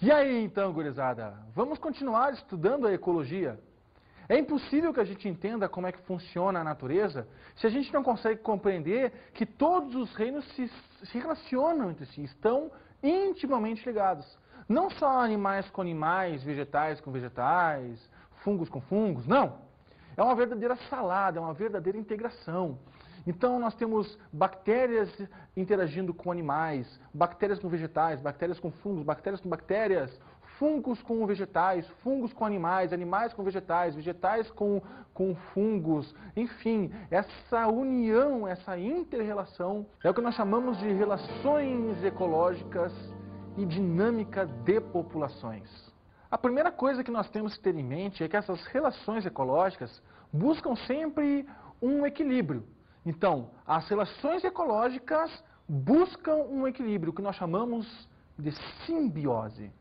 E aí então, gurizada, vamos continuar estudando a ecologia? É impossível que a gente entenda como é que funciona a natureza se a gente não consegue compreender que todos os reinos se relacionam entre si, estão intimamente ligados. Não só animais com animais, vegetais com vegetais, fungos com fungos, não. É uma verdadeira salada, é uma verdadeira integração. Então nós temos bactérias interagindo com animais, bactérias com vegetais, bactérias com fungos, bactérias com bactérias, fungos com vegetais, fungos com animais, animais com vegetais, vegetais com fungos. Enfim, essa união, essa inter-relação é o que nós chamamos de relações ecológicas e dinâmica de populações. A primeira coisa que nós temos que ter em mente é que essas relações ecológicas buscam sempre um equilíbrio. Então, as relações ecológicas buscam um equilíbrio, que nós chamamos de simbiose.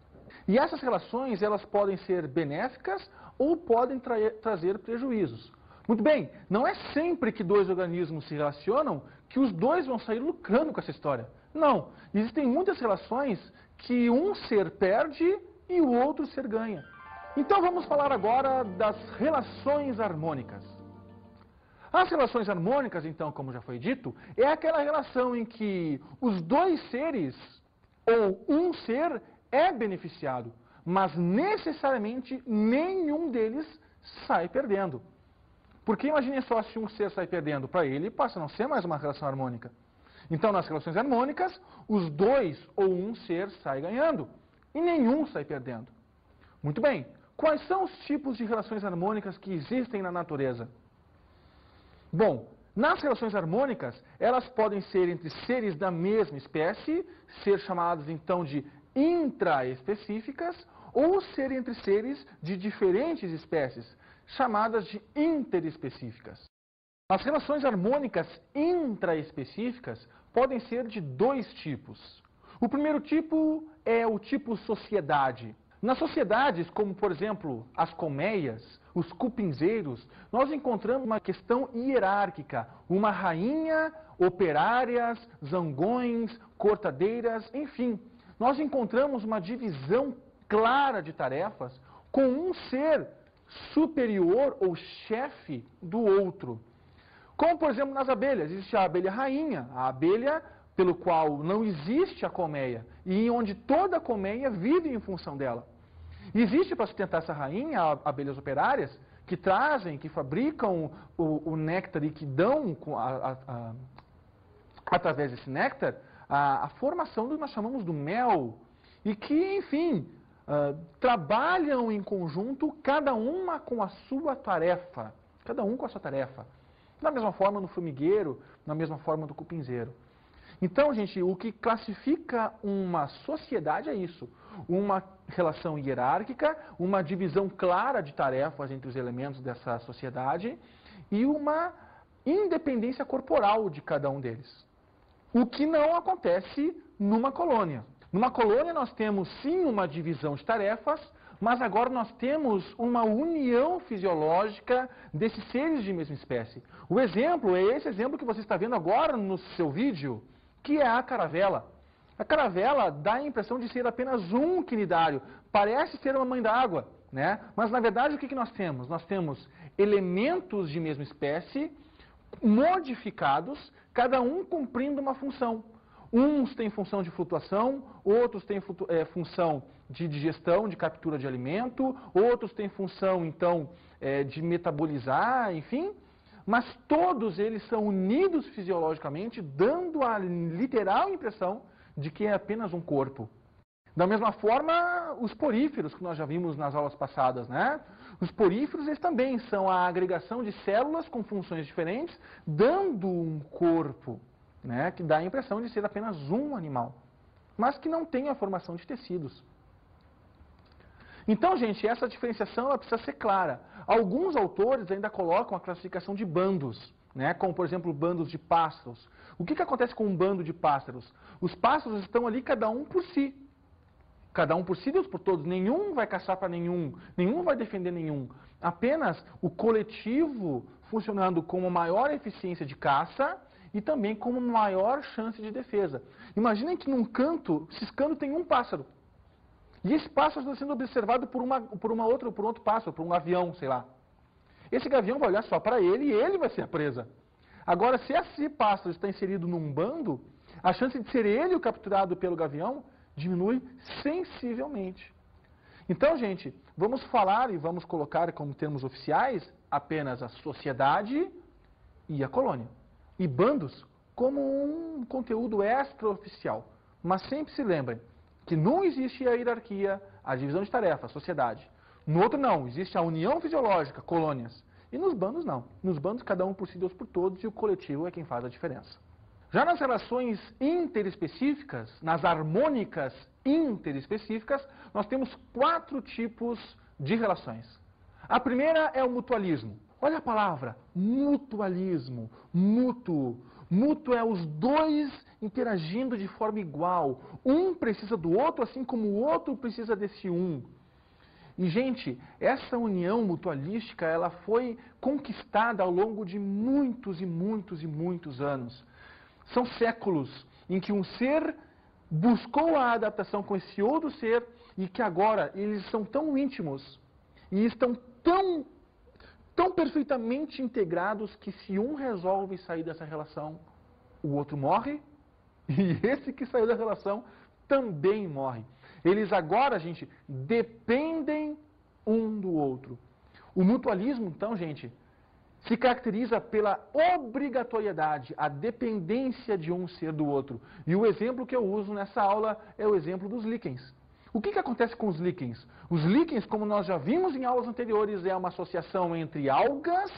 E essas relações, elas podem ser benéficas ou podem trazer prejuízos. Muito bem, não é sempre que dois organismos se relacionam que os dois vão sair lucrando com essa história. Não, existem muitas relações que um ser perde e o outro ser ganha. Então vamos falar agora das relações harmônicas. As relações harmônicas, então, como já foi dito, é aquela relação em que os dois seres, ou um ser, é beneficiado, mas necessariamente nenhum deles sai perdendo. Porque imagine só se um ser sai perdendo, para ele passa a não ser mais uma relação harmônica. Então, nas relações harmônicas, os dois ou um ser sai ganhando, e nenhum sai perdendo. Muito bem, quais são os tipos de relações harmônicas que existem na natureza? Bom, nas relações harmônicas, elas podem ser entre seres da mesma espécie, ser chamadas então de intraespecíficas, ou ser entre seres de diferentes espécies, chamadas de interespecíficas. As relações harmônicas intraespecíficas podem ser de dois tipos. O primeiro tipo é o tipo sociedade. Nas sociedades, como por exemplo as colmeias, os cupinzeiros, nós encontramos uma questão hierárquica, uma rainha, operárias, zangões, cortadeiras, enfim. Nós encontramos uma divisão clara de tarefas com um ser superior ou chefe do outro. Como por exemplo nas abelhas, existe a abelha rainha, a abelha pelo qual não existe a colmeia e onde toda a colmeia vive em função dela. Existe para sustentar essa rainha abelhas operárias que trazem, que fabricam o néctar e que dão, através desse néctar, a formação do que nós chamamos do mel. E que, enfim, trabalham em conjunto, cada uma com a sua tarefa. Cada um com a sua tarefa. Da mesma forma no formigueiro, da mesma forma do cupinzeiro. Então, gente, o que classifica uma sociedade é isso. Uma relação hierárquica, uma divisão clara de tarefas entre os elementos dessa sociedade e uma independência corporal de cada um deles. O que não acontece numa colônia. Numa colônia nós temos sim uma divisão de tarefas, mas agora nós temos uma união fisiológica desses seres de mesma espécie. O exemplo é esse exemplo que você está vendo agora no seu vídeo, que é a caravela. A caravela dá a impressão de ser apenas um quinidário, parece ser uma mãe d'água, né? Mas na verdade o que nós temos? Nós temos elementos de mesma espécie, modificados, cada um cumprindo uma função. Uns têm função de flutuação, outros têm função de digestão, de captura de alimento, outros têm função, então, de metabolizar, enfim. Mas todos eles são unidos fisiologicamente, dando a literal impressão de que é apenas um corpo. Da mesma forma, os poríferos, que nós já vimos nas aulas passadas, né? Os poríferos, eles também são a agregação de células com funções diferentes, dando um corpo, né? Que dá a impressão de ser apenas um animal, mas que não tem a formação de tecidos. Então, gente, essa diferenciação ela precisa ser clara. Alguns autores ainda colocam a classificação de bandos, né? Como, por exemplo, bandos de pássaros. O que acontece com um bando de pássaros? Os pássaros estão ali cada um por si. Cada um por si, Deus por todos. Nenhum vai caçar para nenhum, nenhum vai defender nenhum. Apenas o coletivo funcionando com uma maior eficiência de caça e também com uma maior chance de defesa. Imaginem que num canto, ciscando, tem um pássaro. E esse pássaro está sendo observado por outro pássaro, por um avião, sei lá. Esse gavião vai olhar só para ele e ele vai ser a presa. Agora, se esse pássaro está inserido num bando, a chance de ser ele o capturado pelo gavião diminui sensivelmente. Então, gente, vamos falar e vamos colocar como termos oficiais apenas a sociedade e a colônia. E bandos como um conteúdo extraoficial. Mas sempre se lembrem que não existe a hierarquia, a divisão de tarefas, sociedade. No outro não, existe a união fisiológica, colônias. E nos bandos não. Nos bandos cada um por si, Deus por todos, e o coletivo é quem faz a diferença. Já nas relações interespecíficas, nas harmônicas interespecíficas, nós temos 4 tipos de relações. A primeira é o mutualismo. Olha a palavra, mutualismo, mútuo. Mútuo é os dois interagindo de forma igual. Um precisa do outro, assim como o outro precisa desse um. E, gente, essa união mutualística, ela foi conquistada ao longo de muitos e muitos e muitos anos. São séculos em que um ser buscou a adaptação com esse outro ser e que agora eles são tão íntimos e estão tão perfeitamente integrados que se um resolve sair dessa relação, o outro morre e esse que saiu da relação também morre. Eles agora, gente, dependem um do outro. O mutualismo, então, gente, se caracteriza pela obrigatoriedade, a dependência de um ser do outro. E o exemplo que eu uso nessa aula é o exemplo dos líquens. O que acontece com os líquens? Os líquens, como nós já vimos em aulas anteriores, é uma associação entre algas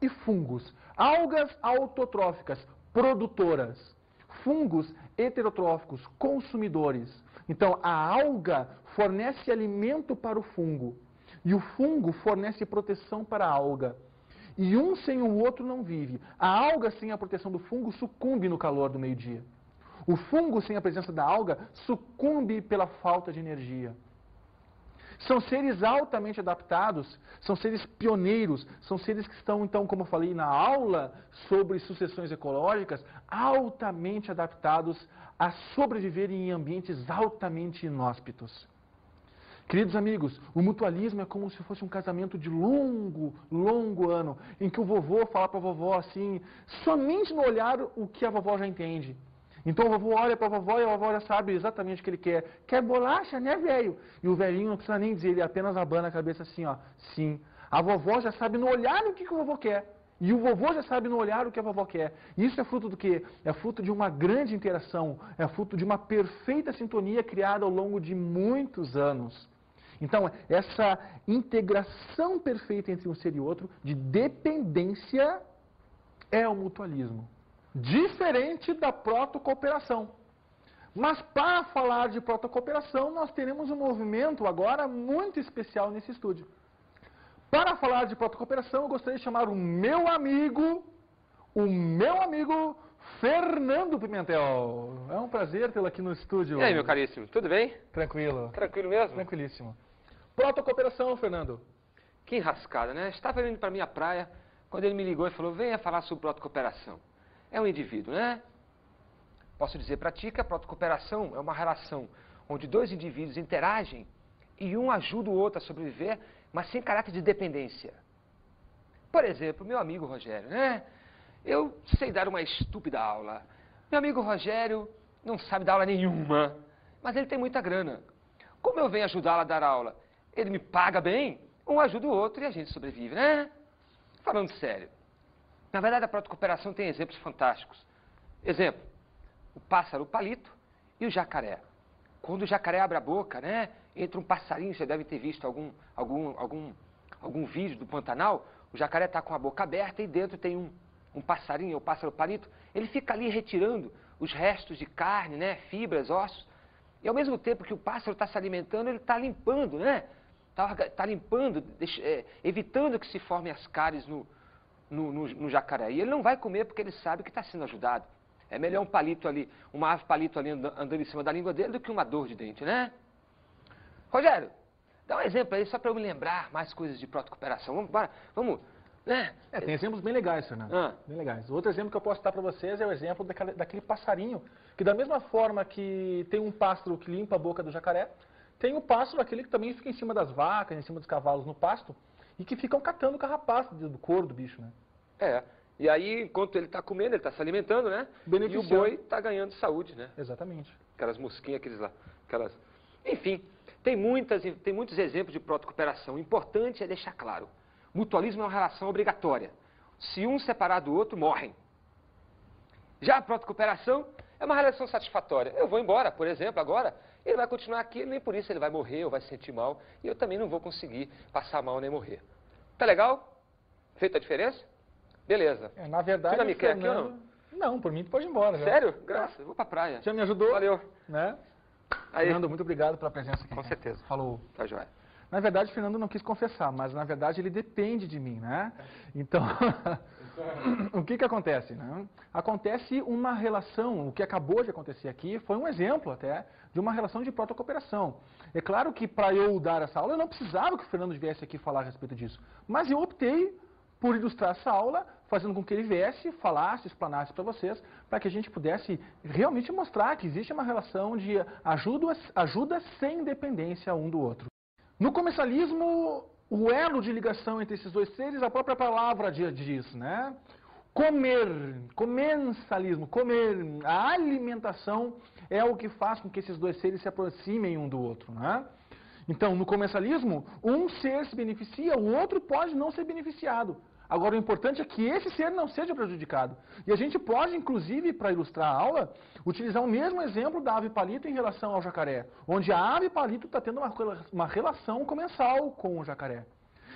e fungos. Algas autotróficas, produtoras. Fungos heterotróficos, consumidores. Então, a alga fornece alimento para o fungo. E o fungo fornece proteção para a alga. E um sem o outro não vive. A alga sem a proteção do fungo sucumbe no calor do meio-dia. O fungo sem a presença da alga sucumbe pela falta de energia. São seres altamente adaptados, são seres pioneiros, são seres que estão, então, como eu falei na aula sobre sucessões ecológicas, altamente adaptados a sobreviverem em ambientes altamente inóspitos. Queridos amigos, o mutualismo é como se fosse um casamento de longo ano, em que o vovô fala para a vovó assim, somente no olhar o que a vovó já entende. Então o vovô olha para a vovó e a vovó já sabe exatamente o que ele quer. Quer bolacha, né, velho? E o velhinho não precisa nem dizer, ele apenas abana a cabeça assim, ó, sim. A vovó já sabe no olhar o que o vovô quer. E o vovô já sabe no olhar o que a vovó quer. Isso é fruto do quê? É fruto de uma grande interação, é fruto de uma perfeita sintonia criada ao longo de muitos anos. Então, essa integração perfeita entre um ser e outro, de dependência, é o mutualismo. Diferente da protocooperação. Mas para falar de protocooperação, nós teremos um movimento agora muito especial nesse estúdio. Para falar de protocooperação, eu gostaria de chamar o meu amigo Fernando Pimentel. É um prazer tê-lo aqui no estúdio. E aí, meu caríssimo, tudo bem? Tranquilo. Tranquilo mesmo? Tranquilíssimo. Protocooperação, Fernando. Que enrascada, né? Estava indo para minha praia, quando ele me ligou e falou, venha falar sobre protocooperação. É um indivíduo, né? Posso dizer para ti que a protocooperação é uma relação onde 2 indivíduos interagem e um ajuda o outro a sobreviver, mas sem caráter de dependência. Por exemplo, meu amigo Rogério, né? Eu sei dar uma estúpida aula. Meu amigo Rogério não sabe dar aula nenhuma, mas ele tem muita grana. Como eu venho ajudá-lo a dar aula? Ele me paga bem, um ajuda o outro e a gente sobrevive, né? Falando sério. Na verdade, a protocooperação tem exemplos fantásticos. Exemplo, o pássaro, o palito e o jacaré. Quando o jacaré abre a boca, né, entra um passarinho, você deve ter visto algum vídeo do Pantanal, o jacaré está com a boca aberta e dentro tem um passarinho, o pássaro palito, ele fica ali retirando os restos de carne, né, fibras, ossos, e ao mesmo tempo que o pássaro está se alimentando, ele está limpando, né, está limpando, evitando que se formem as cáries no jacaré. E ele não vai comer porque ele sabe que está sendo ajudado. É melhor um palito ali, uma ave palito ali andando em cima da língua dele do que uma dor de dente, né? Rogério, dá um exemplo aí só para eu me lembrar mais coisas de protocooperação. Vamos, né? Tem exemplos bem legais, Fernando. Bem legais. Outro exemplo que eu posso dar para vocês é o exemplo daquele passarinho, que da mesma forma que tem um pássaro que limpa a boca do jacaré, Tem o pássaro, aquele que também fica em cima das vacas, em cima dos cavalos no pasto, e que ficam catando carrapato do couro do bicho, né? É. E aí, enquanto ele está comendo, ele está se alimentando, né? E o boi está ganhando saúde, né? Exatamente. Aquelas mosquinhas, aqueles lá, aquelas... Enfim, tem muitos exemplos de protocooperação. O importante é deixar claro, mutualismo é uma relação obrigatória. Se um separar do outro, morrem. Já a protocooperação é uma relação satisfatória. Eu vou embora, por exemplo, agora, ele vai continuar aqui, nem por isso ele vai morrer ou vai se sentir mal, e eu também não vou conseguir passar mal nem morrer. Tá legal? Feita a diferença? Beleza. Na verdade, tu ainda me quer aqui ou não? Não, por mim tu pode ir embora. Já. Sério? Graças, eu vou pra praia. Já me ajudou. Valeu. Né? Aí. Fernando, muito obrigado pela presença aqui. Com certeza. Falou. Tá joia. Na verdade, o Fernando não quis confessar, mas na verdade ele depende de mim, né? Então, o que acontece? Né? Acontece uma relação, o que acabou de acontecer aqui foi um exemplo até de uma relação de protocooperação. É claro que para eu dar essa aula eu não precisava que o Fernando viesse aqui falar a respeito disso, mas eu optei por ilustrar essa aula, fazendo com que ele viesse, falasse, explanasse para vocês, para que a gente pudesse realmente mostrar que existe uma relação de ajuda sem dependência um do outro. No comensalismo, o elo de ligação entre esses dois seres, a própria palavra diz, né? Comensalismo, comer, a alimentação é o que faz com que esses dois seres se aproximem um do outro, né? Então, no comensalismo, um ser se beneficia, o outro pode não ser beneficiado. Agora, o importante é que esse ser não seja prejudicado. E a gente pode, inclusive, para ilustrar a aula, utilizar o mesmo exemplo da ave palito em relação ao jacaré, onde a ave palito está tendo uma relação comensal com o jacaré.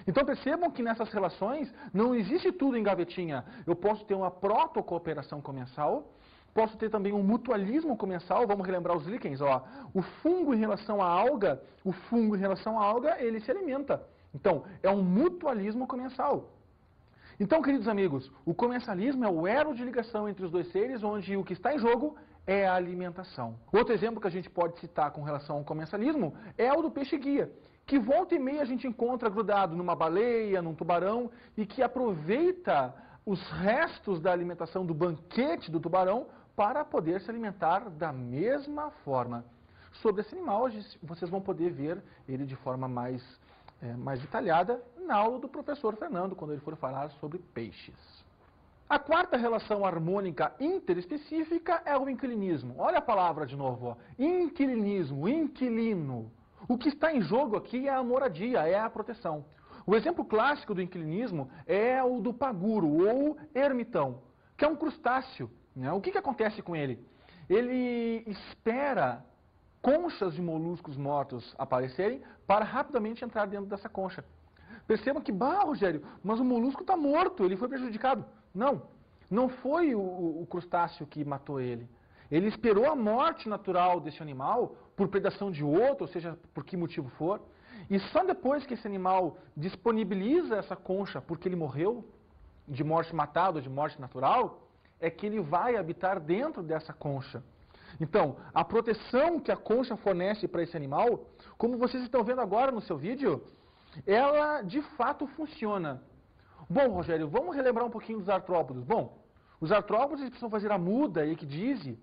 Então percebam que nessas relações não existe tudo em gavetinha. Eu posso ter uma protocooperação comensal, posso ter também um mutualismo comensal, vamos relembrar os líquens, ó. O fungo em relação à alga, ele se alimenta. Então, é um mutualismo comensal. Então, queridos amigos, o comensalismo é o elo de ligação entre os dois seres, onde o que está em jogo é a alimentação. Outro exemplo que a gente pode citar com relação ao comensalismo é o do peixe-guia, que volta e meia a gente encontra grudado numa baleia, num tubarão, e que aproveita os restos da alimentação do banquete do tubarão para poder se alimentar da mesma forma. Sobre esse animal, vocês vão poder ver ele de forma mais detalhada na aula do professor Fernando, quando ele for falar sobre peixes. A quarta relação harmônica interespecífica é o inquilinismo. Olha a palavra de novo, ó. Inquilinismo, inquilino. O que está em jogo aqui é a moradia, é a proteção. O exemplo clássico do inquilinismo é o do paguro, ou ermitão, que é um crustáceo. Né? O que acontece com ele? Ele espera conchas de moluscos mortos aparecerem para rapidamente entrar dentro dessa concha. Percebam que, Rogério, mas o molusco está morto, ele foi prejudicado. Não foi o crustáceo que matou ele. Ele esperou a morte natural desse animal por predação de outro, ou seja, por que motivo for, e só depois que esse animal disponibiliza essa concha porque ele morreu, de morte matada ou de morte natural, é que ele vai habitar dentro dessa concha. Então, a proteção que a concha fornece para esse animal, como vocês estão vendo agora no seu vídeo, ela de fato funciona. Bom, Rogério, vamos relembrar um pouquinho dos artrópodes. Bom, os artrópodes precisam fazer a muda, a ecdise.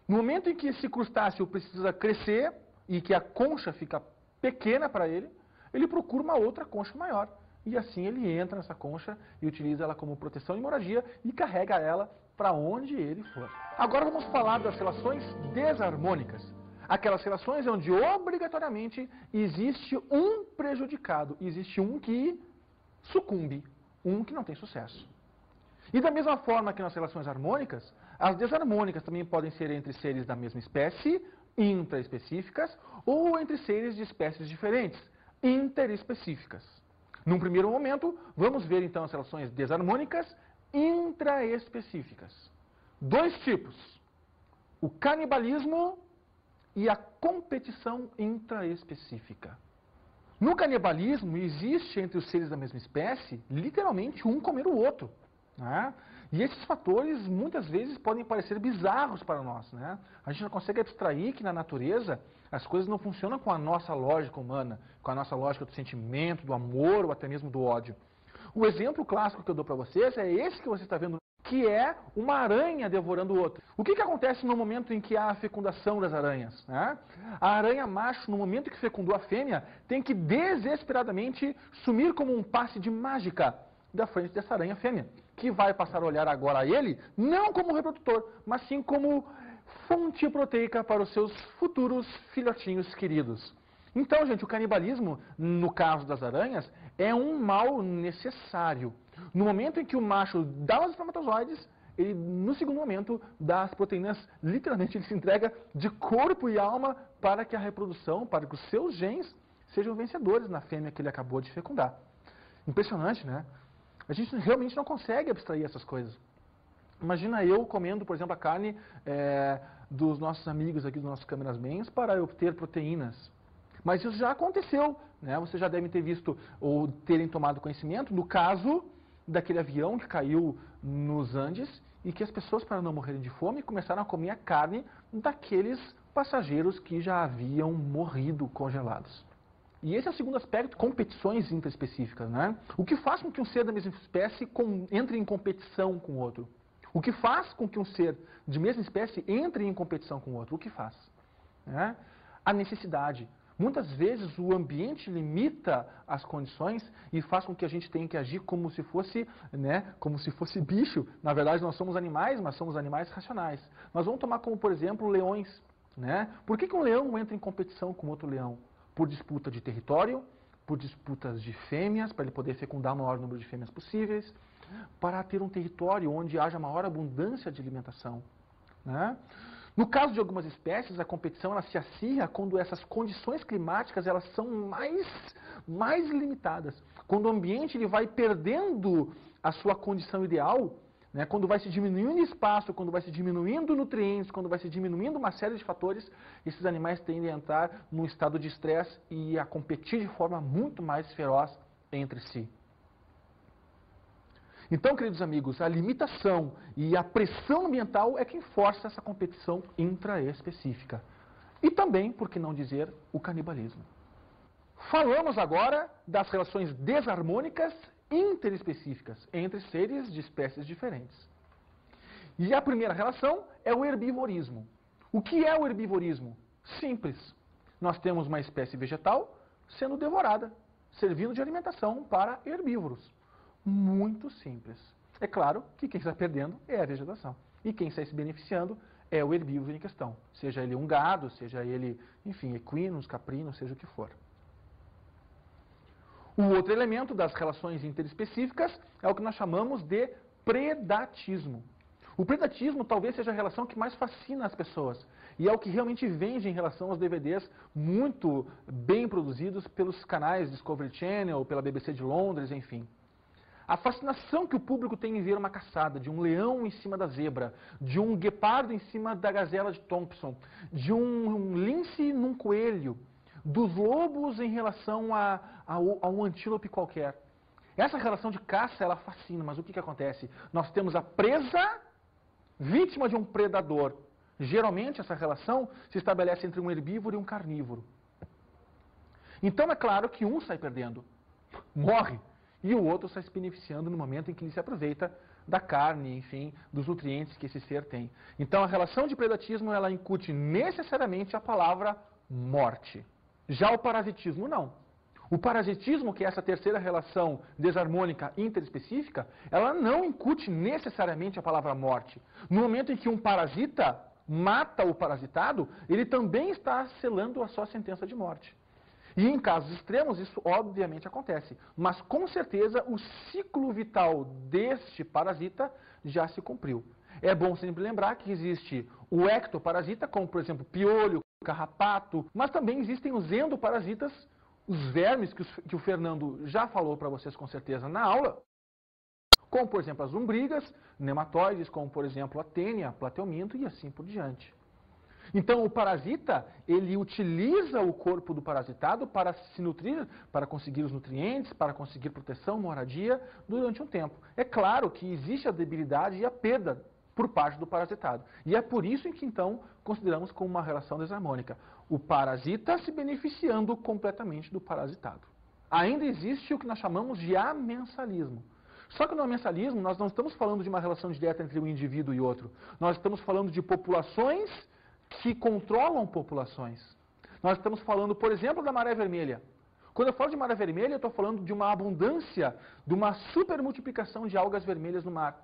No momento em que esse crustáceo precisa crescer e que a concha fica pequena para ele, ele procura uma outra concha maior. E assim ele entra nessa concha e utiliza ela como proteção e moradia e carrega ela para onde ele for. Agora vamos falar das relações desarmônicas. Aquelas relações onde obrigatoriamente existe um prejudicado, existe um que sucumbe, um que não tem sucesso. E da mesma forma que nas relações harmônicas, as desarmônicas também podem ser entre seres da mesma espécie, intraespecíficas, ou entre seres de espécies diferentes, interespecíficas. Num primeiro momento, vamos ver então as relações desarmônicas intraespecíficas. Dois tipos, o canibalismo e a competição intraespecífica. No canibalismo, existe entre os seres da mesma espécie, literalmente um comer o outro. Né? E esses fatores, muitas vezes, podem parecer bizarros para nós. Né? A gente não consegue abstrair que na natureza as coisas não funcionam com a nossa lógica humana, com a nossa lógica do sentimento, do amor ou até mesmo do ódio. O exemplo clássico que eu dou para vocês é esse que você está vendo. que é uma aranha devorando o outro. O que acontece no momento em que há a fecundação das aranhas? Né? A aranha macho, no momento em que fecundou a fêmea, tem que desesperadamente sumir como um passe de mágica da frente dessa aranha fêmea, que vai passar a olhar agora a ele, não como reprodutor, mas sim como fonte proteica para os seus futuros filhotinhos queridos. Então, gente, o canibalismo, no caso das aranhas, é um mal necessário. No momento em que o macho dá os espermatozoides, ele, no segundo momento, dá as proteínas, literalmente, ele se entrega de corpo e alma para que a reprodução, para que os seus genes sejam vencedores na fêmea que ele acabou de fecundar. Impressionante, né? A gente realmente não consegue abstrair essas coisas. Imagina eu comendo, por exemplo, a carne dos nossos amigos aqui, dos nossos camerasmans, para eu obter proteínas. Mas isso já aconteceu, né? Vocês já devem ter visto ou terem tomado conhecimento do caso daquele avião que caiu nos Andes e que as pessoas, para não morrerem de fome, começaram a comer a carne daqueles passageiros que já haviam morrido congelados. E esse é o segundo aspecto, competições interespecíficas, né? O que faz com que um ser da mesma espécie entre em competição com o outro? O que faz com que um ser de mesma espécie entre em competição com o outro? O que faz? Né? A necessidade. Muitas vezes o ambiente limita as condições e faz com que a gente tenha que agir como se fosse, né, como se fosse bicho. Na verdade, nós somos animais, mas somos animais racionais. Nós vamos tomar como, por exemplo, leões. Né? Por que um leão entra em competição com outro leão? Por disputa de território, por disputas de fêmeas, para ele poder fecundar o maior número de fêmeas possíveis, para ter um território onde haja maior abundância de alimentação. Né? No caso de algumas espécies, a competição ela se acirra quando essas condições climáticas elas são mais limitadas. Quando o ambiente ele vai perdendo a sua condição ideal, né, quando vai se diminuindo espaço, quando vai se diminuindo nutrientes, quando vai se diminuindo uma série de fatores, esses animais tendem a entrar num estado de estresse e a competir de forma muito mais feroz entre si. Então, queridos amigos, a limitação e a pressão ambiental é quem força essa competição intraespecífica. E também, por que não dizer, o canibalismo. Falamos agora das relações desarmônicas interespecíficas entre seres de espécies diferentes. E a primeira relação é o herbivorismo. O que é o herbivorismo? Simples. Nós temos uma espécie vegetal sendo devorada, servindo de alimentação para herbívoros. Muito simples. É claro que quem está perdendo é a vegetação. E quem está se beneficiando é o herbívoro em questão. Seja ele um gado, seja ele, enfim, equinos, caprinos, seja o que for. O outro elemento das relações interespecíficas é o que nós chamamos de predatismo. O predatismo talvez seja a relação que mais fascina as pessoas. E é o que realmente vende em relação aos DVDs muito bem produzidos pelos canais Discovery Channel, pela BBC de Londres, enfim. A fascinação que o público tem em ver uma caçada de um leão em cima da zebra, de um guepardo em cima da gazela de Thompson, de um lince num coelho, dos lobos em relação a um antílope qualquer. Essa relação de caça, ela fascina, mas o que acontece? Nós temos a presa vítima de um predador. Geralmente, essa relação se estabelece entre um herbívoro e um carnívoro. Então, é claro que um sai perdendo, morre. E o outro sai se beneficiando no momento em que ele se aproveita da carne, enfim, dos nutrientes que esse ser tem. Então, a relação de predatismo, ela incute necessariamente a palavra morte. Já o parasitismo, não. O parasitismo, que é essa terceira relação desarmônica interespecífica, ela não incute necessariamente a palavra morte. No momento em que um parasita mata o parasitado, ele também está selando a sua sentença de morte. E em casos extremos, isso obviamente acontece. Mas, com certeza, o ciclo vital deste parasita já se cumpriu. É bom sempre lembrar que existe o ectoparasita, como, por exemplo, piolho, carrapato, mas também existem os endoparasitas, os vermes que o Fernando já falou para vocês com certeza na aula, como, por exemplo, as lombrigas, nematóides, como, por exemplo, a tênia, plateuminto e assim por diante. Então, o parasita, ele utiliza o corpo do parasitado para se nutrir, para conseguir os nutrientes, para conseguir proteção, moradia, durante um tempo. É claro que existe a debilidade e a perda por parte do parasitado. E é por isso que, então, consideramos como uma relação desarmônica. O parasita se beneficiando completamente do parasitado. Ainda existe o que nós chamamos de amensalismo. Só que no amensalismo nós não estamos falando de uma relação direta entre um indivíduo e outro. Nós estamos falando de populações que controlam populações. Nós estamos falando, por exemplo, da maré vermelha. Quando eu falo de maré vermelha, eu estou falando de uma abundância, de uma supermultiplicação de algas vermelhas no mar.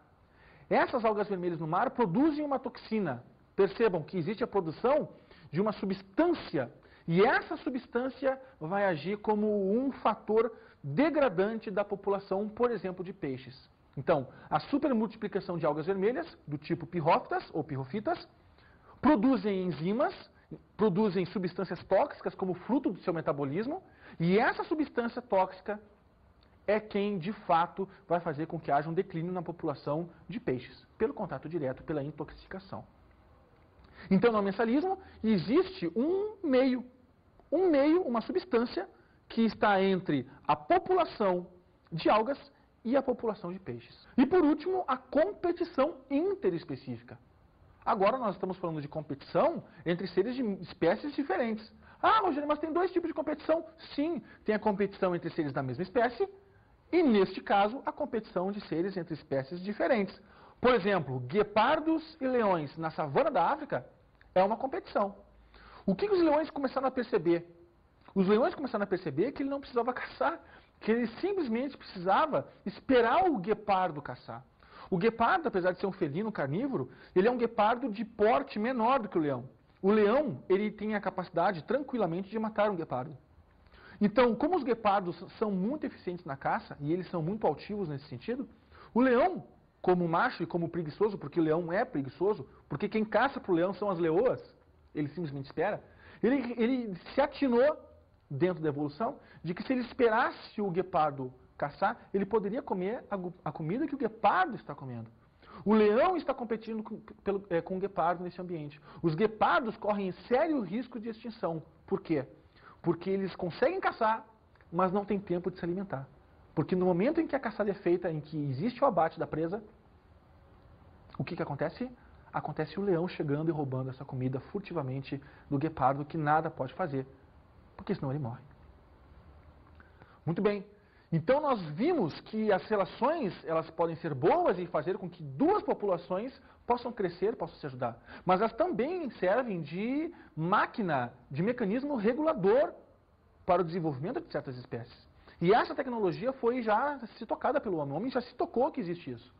Essas algas vermelhas no mar produzem uma toxina. Percebam que existe a produção de uma substância, e essa substância vai agir como um fator degradante da população, por exemplo, de peixes. Então, a supermultiplicação de algas vermelhas, do tipo pirrófitas ou pirrofitas, produzem enzimas, produzem substâncias tóxicas como fruto do seu metabolismo, e essa substância tóxica é quem, de fato, vai fazer com que haja um declínio na população de peixes, pelo contato direto, pela intoxicação. Então, no amensalismo, existe um meio, uma substância que está entre a população de algas e a população de peixes. E, por último, a competição interespecífica. Agora nós estamos falando de competição entre seres de espécies diferentes. Ah, Rogério, mas tem dois tipos de competição? Sim, tem a competição entre seres da mesma espécie e, neste caso, a competição de seres entre espécies diferentes. Por exemplo, guepardos e leões na savana da África é uma competição. O que os leões começaram a perceber? Os leões começaram a perceber que ele não precisava caçar, que ele simplesmente precisava esperar o guepardo caçar. O guepardo, apesar de ser um felino carnívoro, ele é um guepardo de porte menor do que o leão. O leão, ele tem a capacidade tranquilamente de matar um guepardo. Então, como os guepardos são muito eficientes na caça, e eles são muito altivos nesse sentido, o leão, como macho e como preguiçoso, porque o leão é preguiçoso, porque quem caça para o leão são as leoas, ele simplesmente espera, ele se atinou dentro da evolução de que se ele esperasse o guepardo caçar, ele poderia comer a comida que o guepardo está comendo. O leão está competindo com o guepardo nesse ambiente. Os guepardos correm sério risco de extinção. Por quê? Porque eles conseguem caçar, mas não têm tempo de se alimentar. Porque no momento em que a caçada é feita, em que existe o abate da presa, o que acontece? Acontece o leão chegando e roubando essa comida furtivamente do guepardo, que nada pode fazer, porque senão ele morre. Muito bem. Então nós vimos que as relações, elas podem ser boas e fazer com que duas populações possam crescer, possam se ajudar. Mas elas também servem de máquina, de mecanismo regulador para o desenvolvimento de certas espécies. E essa tecnologia foi já se tocada pelo homem. O homem já se tocou que existe isso.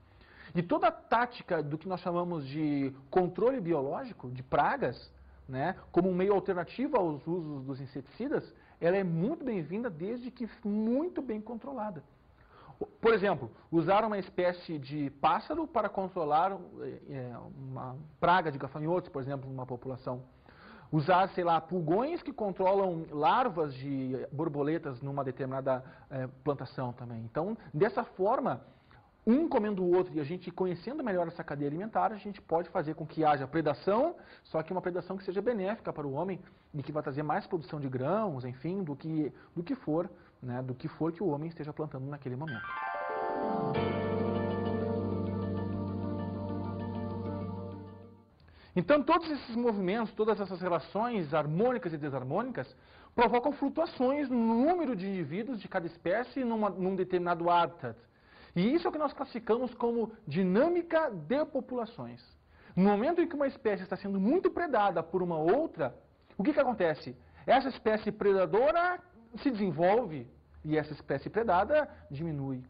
E toda a tática do que nós chamamos de controle biológico, de pragas, né, como um meio alternativo aos usos dos inseticidas, ela é muito bem-vinda desde que muito bem controlada. Por exemplo, usar uma espécie de pássaro para controlar uma praga de gafanhotos, por exemplo, numa população. Usar, sei lá, pulgões que controlam larvas de borboletas numa determinada plantação também. Então, dessa forma, um comendo o outro e a gente conhecendo melhor essa cadeia alimentar, a gente pode fazer com que haja predação, só que uma predação que seja benéfica para o homem e que vai trazer mais produção de grãos, enfim, do que for, né, do que for que o homem esteja plantando naquele momento. Então, todos esses movimentos, todas essas relações harmônicas e desarmônicas provocam flutuações no número de indivíduos de cada espécie num determinado hábitat. E isso é o que nós classificamos como dinâmica de populações. No momento em que uma espécie está sendo muito predada por uma outra, o que acontece? Essa espécie predadora se desenvolve e essa espécie predada diminui.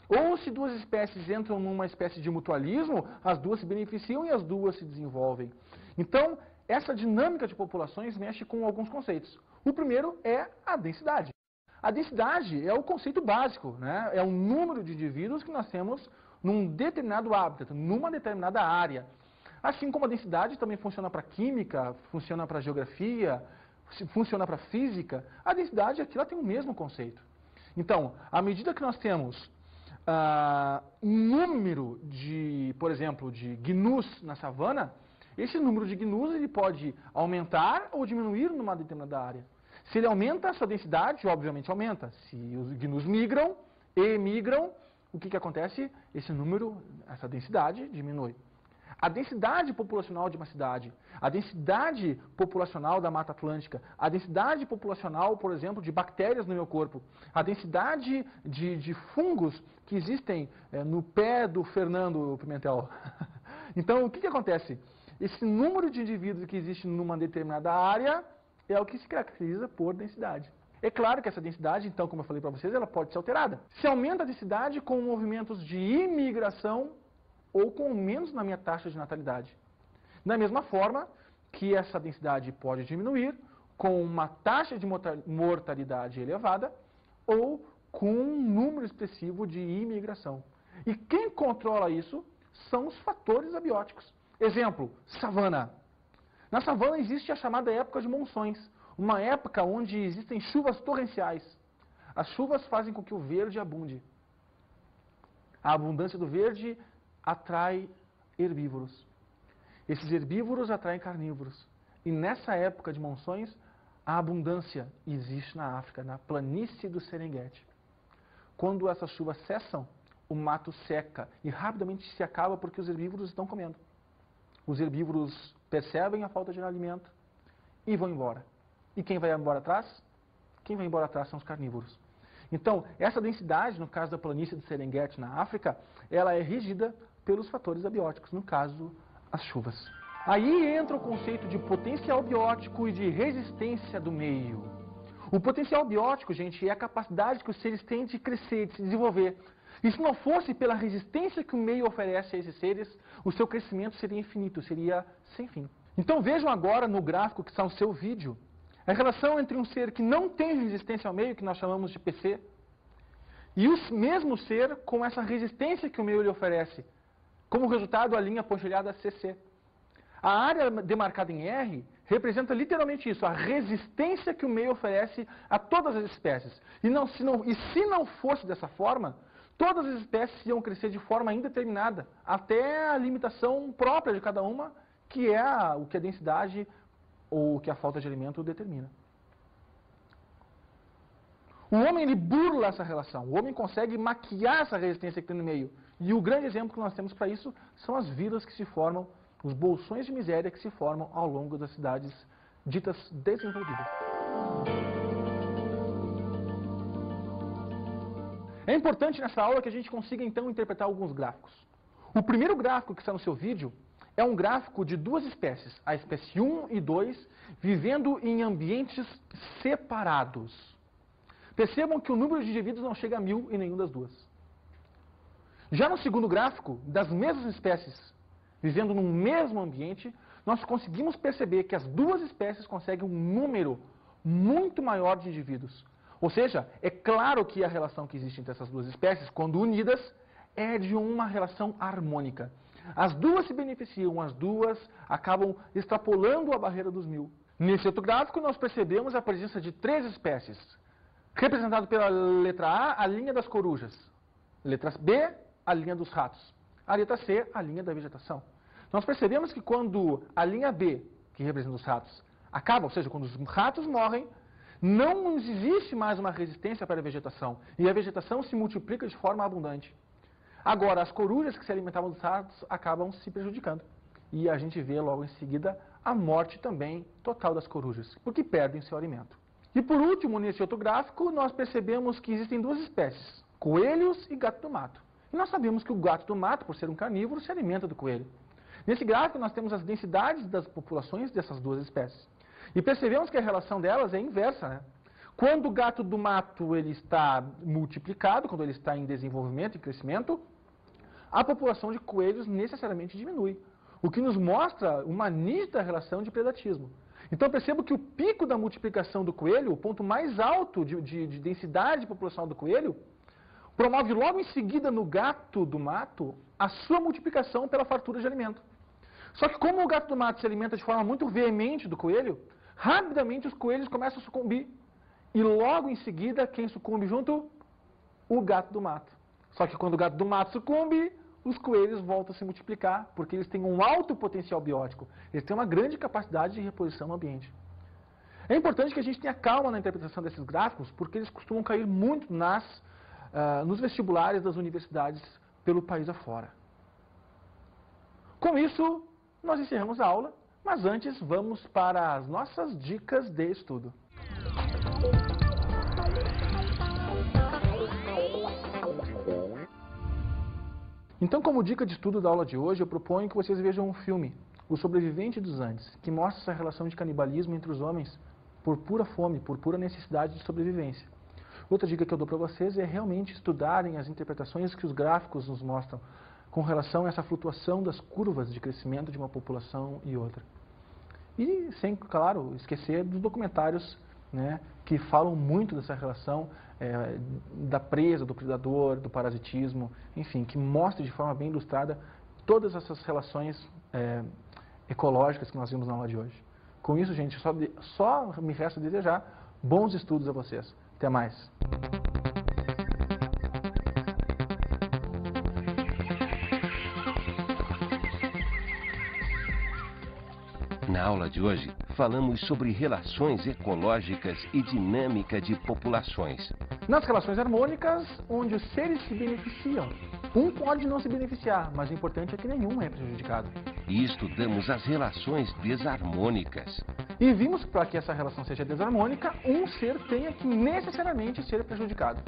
Ou se duas espécies entram numa espécie de mutualismo, as duas se beneficiam e as duas se desenvolvem. Então, essa dinâmica de populações mexe com alguns conceitos. O primeiro é a densidade. A densidade é o conceito básico, né? É o número de indivíduos que nós temos num determinado hábitat, numa determinada área. Assim como a densidade também funciona para química, funciona para geografia, funciona para física, a densidade aqui ela tem o mesmo conceito. Então, à medida que nós temos um número de, por exemplo, de gnus na savana, esse número de gnus ele pode aumentar ou diminuir numa determinada área. Se ele aumenta a sua densidade, obviamente aumenta. Se os gnus migram e emigram, o que acontece? Esse número, essa densidade diminui. A densidade populacional de uma cidade, a densidade populacional da Mata Atlântica, a densidade populacional, por exemplo, de bactérias no meu corpo, a densidade de fungos que existem no pé do Fernando Pimentel. Então, o que acontece? Esse número de indivíduos que existe numa determinada área é o que se caracteriza por densidade. É claro que essa densidade, então, como eu falei para vocês, ela pode ser alterada. Se aumenta a densidade com movimentos de imigração ou com aumentos na minha taxa de natalidade. Da mesma forma que essa densidade pode diminuir com uma taxa de mortalidade elevada ou com um número expressivo de imigração. E quem controla isso são os fatores abióticos. Exemplo, savana. Na savana existe a chamada época de monções, uma época onde existem chuvas torrenciais. As chuvas fazem com que o verde abunde. A abundância do verde atrai herbívoros. Esses herbívoros atraem carnívoros. E nessa época de monções, a abundância existe na África, na planície do Serengeti. Quando essas chuvas cessam, o mato seca e rapidamente se acaba porque os herbívoros estão comendo. Os herbívoros percebem a falta de alimento e vão embora. E quem vai embora atrás? Quem vai embora atrás são os carnívoros. Então, essa densidade, no caso da planície do Serengeti na África, ela é regida pelos fatores abióticos, no caso, as chuvas. Aí entra o conceito de potencial biótico e de resistência do meio. O potencial biótico, gente, é a capacidade que os seres têm de crescer, de se desenvolver. E se não fosse pela resistência que o meio oferece a esses seres, o seu crescimento seria infinito, seria sem fim. Então vejam agora no gráfico que está no seu vídeo, a relação entre um ser que não tem resistência ao meio, que nós chamamos de PC, e o mesmo ser com essa resistência que o meio lhe oferece. Como resultado, a linha pontilhada CC. A área demarcada em R representa literalmente isso, a resistência que o meio oferece a todas as espécies. E se não fosse dessa forma, todas as espécies iam crescer de forma indeterminada, até a limitação própria de cada uma, que é o que a densidade ou que a falta de alimento determina. O homem, ele burla essa relação. O homem consegue maquiar essa resistência que tem no meio. E o grande exemplo que nós temos para isso são as vilas que se formam, os bolsões de miséria que se formam ao longo das cidades ditas desenvolvidas. É importante nessa aula que a gente consiga, então, interpretar alguns gráficos. O primeiro gráfico que está no seu vídeo é um gráfico de duas espécies, a espécie 1 e 2, vivendo em ambientes separados. Percebam que o número de indivíduos não chega a 1000 em nenhum das duas. Já no segundo gráfico, das mesmas espécies vivendo no mesmo ambiente, nós conseguimos perceber que as duas espécies conseguem um número muito maior de indivíduos. Ou seja, é claro que a relação que existe entre essas duas espécies, quando unidas, é de uma relação harmônica. As duas se beneficiam, as duas acabam extrapolando a barreira dos 1000. Nesse outro gráfico, nós percebemos a presença de 3 espécies, representado pela letra A, a linha das corujas, letra B, a linha dos ratos, a letra C, a linha da vegetação. Nós percebemos que quando a linha B, que representa os ratos, acaba, ou seja, quando os ratos morrem, não existe mais uma resistência para a vegetação, e a vegetação se multiplica de forma abundante. Agora, as corujas que se alimentavam dos ratos acabam se prejudicando. E a gente vê logo em seguida a morte também total das corujas, porque perdem seu alimento. E por último, nesse outro gráfico, nós percebemos que existem duas espécies, coelhos e gato do mato. E nós sabemos que o gato do mato, por ser um carnívoro, se alimenta do coelho. Nesse gráfico nós temos as densidades das populações dessas duas espécies. E percebemos que a relação delas é inversa, né? Quando o gato do mato ele está multiplicado, quando ele está em desenvolvimento e crescimento, a população de coelhos necessariamente diminui. O que nos mostra uma nítida relação de predatismo. Então percebo que o pico da multiplicação do coelho, o ponto mais alto de densidade populacional do coelho, promove logo em seguida no gato do mato a sua multiplicação pela fartura de alimento. Só que como o gato do mato se alimenta de forma muito veemente do coelho, rapidamente os coelhos começam a sucumbir. E logo em seguida, quem sucumbe junto? O gato do mato. Só que quando o gato do mato sucumbe, os coelhos voltam a se multiplicar, porque eles têm um alto potencial biótico. Eles têm uma grande capacidade de reposição no ambiente. É importante que a gente tenha calma na interpretação desses gráficos, porque eles costumam cair muito nos vestibulares das universidades pelo país afora. Com isso, nós encerramos a aula, mas antes vamos para as nossas dicas de estudo. Então, como dica de estudo da aula de hoje, eu proponho que vocês vejam um filme, O Sobrevivente dos Andes, que mostra essa relação de canibalismo entre os homens por pura fome, por pura necessidade de sobrevivência. Outra dica que eu dou para vocês é realmente estudarem as interpretações que os gráficos nos mostram com relação a essa flutuação das curvas de crescimento de uma população e outra. E, sem, claro, esquecer dos documentários, né, que falam muito dessa relação da presa, do predador, do parasitismo, enfim, que mostra de forma bem ilustrada todas essas relações ecológicas que nós vimos na aula de hoje. Com isso, gente, só me resta desejar bons estudos a vocês. Até mais! Na aula de hoje, falamos sobre relações ecológicas e dinâmica de populações. Nas relações harmônicas, onde os seres se beneficiam. Um pode não se beneficiar, mas o importante é que nenhum é prejudicado. E estudamos as relações desarmônicas. E vimos que para que essa relação seja desarmônica, um ser tenha que necessariamente ser prejudicado.